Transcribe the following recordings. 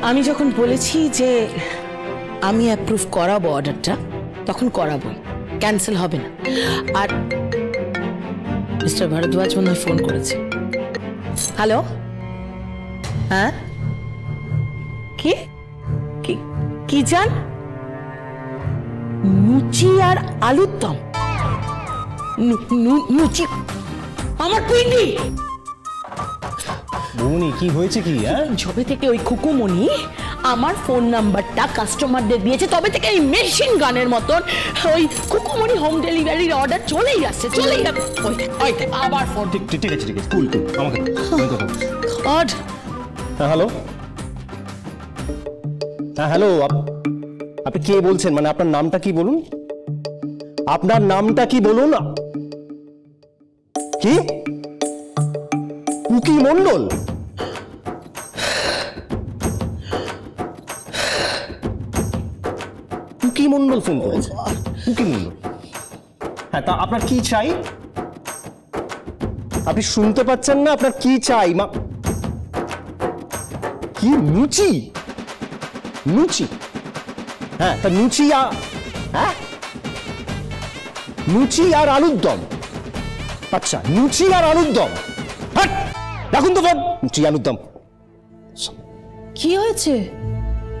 আমি যখন বলেছি যে আমি অ্যাপ্রুভ করাবো অর্ডারটা, তখন করাবোই, ক্যান্সেল হবে না। আর মিস্টার ভরদ্বাজ মনে হয় ফোন করেছে। হ্যালো, হ্যাঁ, কি কি জান? লুচি আর আলুর দম? লুচি আমার পিন্ডি। বৌনি কি হয়েছে কি? যবে থেকে ওই খুকুমনি আমার ফোন নাম্বারটা কাস্টমারদের দিয়েছে, তবে থেকে এই মেশিন গানের মতন ওই খুকুমনি হোম ডেলিভারির অর্ডার চলেই যাচ্ছে। আবার ফোন। ঠিক আছে কুল আমাকে গড। হ্যাঁ হ্যালো, হ্যাঁ হ্যালো, আপনি কে বলছেন? মানে আপনার নামটা কি বলুন? আপনার নামটা কি বলুন? কি কুকি মন্ডল? কুকি মন্ডল ফোন করেছে? কুকি মন্ডল? হ্যাঁ, তা আপনার কি চাই? আপনি শুনতে পাচ্ছেন না? আপনার কি চাই? কি লুচি? লুচি? হ্যাঁ, তা লুচি হ্যাঁ, লুচি আর আলুর দম। আচ্ছা, লুচি আর আলুর দম। হ্যাঁ, রাখুন তো ফোন। লুচি আলুর দম। কি হয়েছে?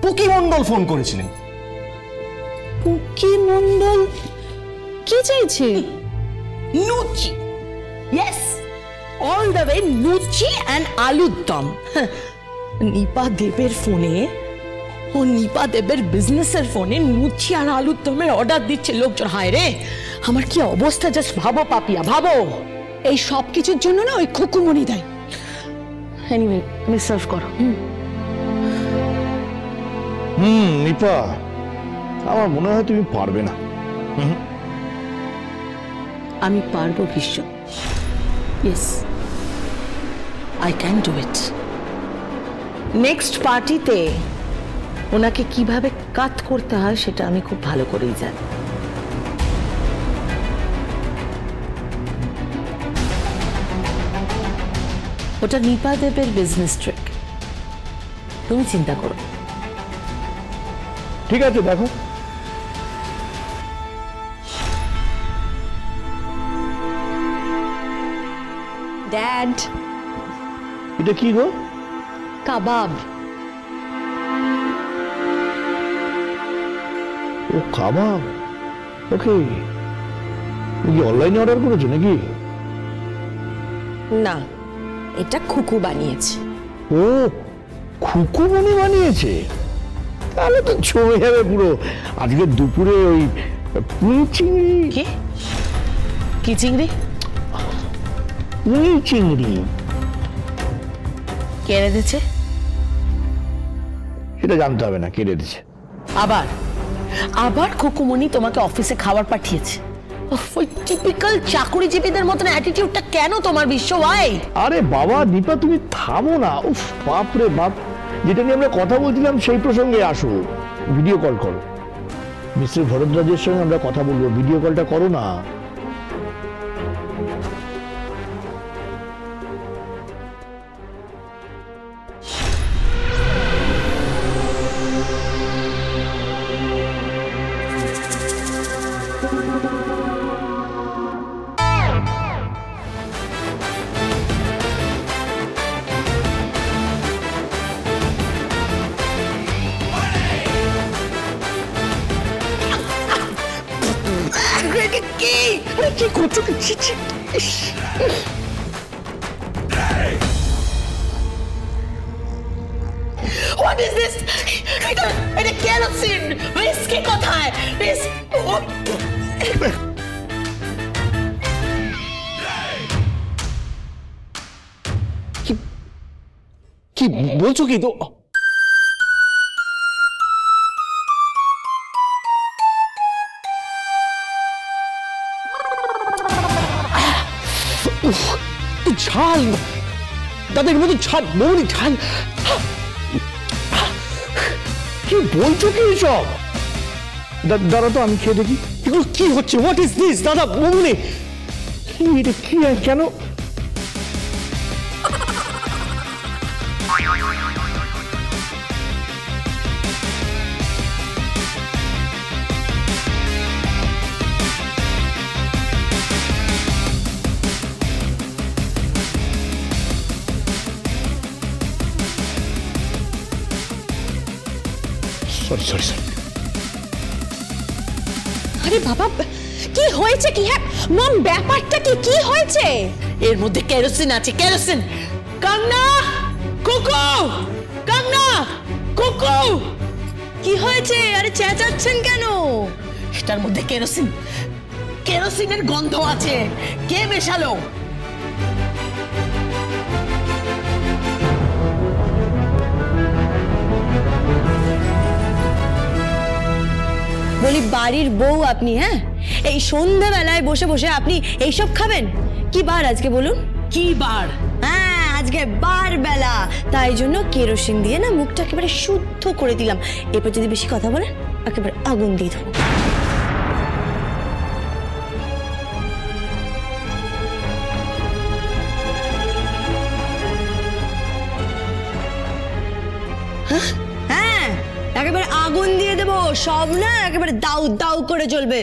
পুকি মন্ডল ফোন করেছিলেন। পুকি মন্ডল কি চাইছে? লুচি। Yes, all the way luchi and আলুর দম। নিপা দেবের ফোনে, ও নিপা দেবের বিজনেসের ফোনে লুচি আর আলুর দমের অর্ডার দিচ্ছে লোকজন। হায় রে, আমার কি অবস্থা জাস্ট ভাবো পাপিয়া, ভাবো। এই সব কিছুর জন্য না ওই খুকুমনি দেয়। এনিওয়ে, তুমি সার্ভ করো। নিপা, আমার মনে হয় তুমি পারবে না। আমি পারবো Bhishma. Yes, I can do it. Next পার্টিতে ওনাকে কিভাবে কাট করতে হয় সেটা আমি খুব ভালো করেই জানি। ওটা নিপা দেবের বিজনেস ট্রিক, তুমি চিন্তা করো। ঠিক আছে, দেখো। ড্যাড, এটা কি গো? কাবাব। ও কাবাব, ওকে। কি অনলাইনে অর্ডার করেছো নাকি? না, এটা খুকু বানিয়েছে। ও, খুকু মনি বানিয়েছে? তাহলে তো ছমে যাবে পুরো। আজকে দুপুরে ওই পুঁই চিংড়ি। কি চিংড়ি? পুঁই চিংড়ি কে এনে দিচ্ছে? সেটা জানতে হবে না, কেড়ে দিচ্ছে। আবার খুকুমনি তোমাকে অফিসে খাবার পাঠিয়েছে? ওই টিপিক্যাল চাকরিজীবীদের মতন অ্যাটিটিউডটা কেন তোমার বিশ্ব ভাই? আরে বাবা দীপা, তুমি থামো না। উফ, বাপ রে বাপ। যেটা নিয়ে আমরা কথা বলছিলাম সেই প্রসঙ্গে আসো। ভিডিও কল করো। মিস্টার ভরদ্বাজের সঙ্গে আমরা কথা বলবো, ভিডিও কলটা করো না। কি করছো? What is this? এটা কেরোসিন। হুইস্কি কোথায়? কি বলছো? কি তো ঝাল, তাদের মধ্যে ঝাল, মৌরি ঝাল। কি বলছো কি সব? দাঁড়া তো, আমি খেয়ে দেখি। এগুলো কি হচ্ছে? What is this? দাদা, মৌরি কি এটা? কি কেন? Sorry sorry sorry. আরে বাবা, কি হয়েছে কি? হ্যাঁ মম, ব্যাপারটা কি? কি হয়েছে? এর মধ্যে কেরোসিন আছে, কেরোসিন। কান্না, কুকু, কান্না, কুকু। কি হয়েছে? আরে চেঁচাচ্ছেন কেন? এটার মধ্যে কেরোসিন, কেরোসিনের গন্ধ আছে। কে মেশালো? বলি বাড়ির বউ আপনি? হ্যাঁ, এই সন্ধ্যাবেলায় বসে বসে আপনি এইসব খাবেন? কি বার আজকে বলুন? কি বার? হ্যাঁ, আজকে বার বেলা, তাই জন্য কেরোসিন দিয়ে না মুখটা একেবারে শুদ্ধ করে দিলাম। এরপর যদি বেশি কথা বলেন একেবারে আগুন দিয়ে দেবো। হ্যাঁ, একেবারে আগুন দিয়ে দেবো, সব না একেবারে দাউ দাউ করে জ্বলবে,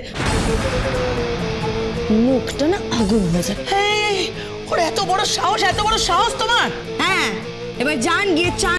মুখটা না আগুন হয়ে যাবে। ওর এত বড় সাহস, এত বড় সাহস তোমার! হ্যাঁ, এবার যান গিয়ে চা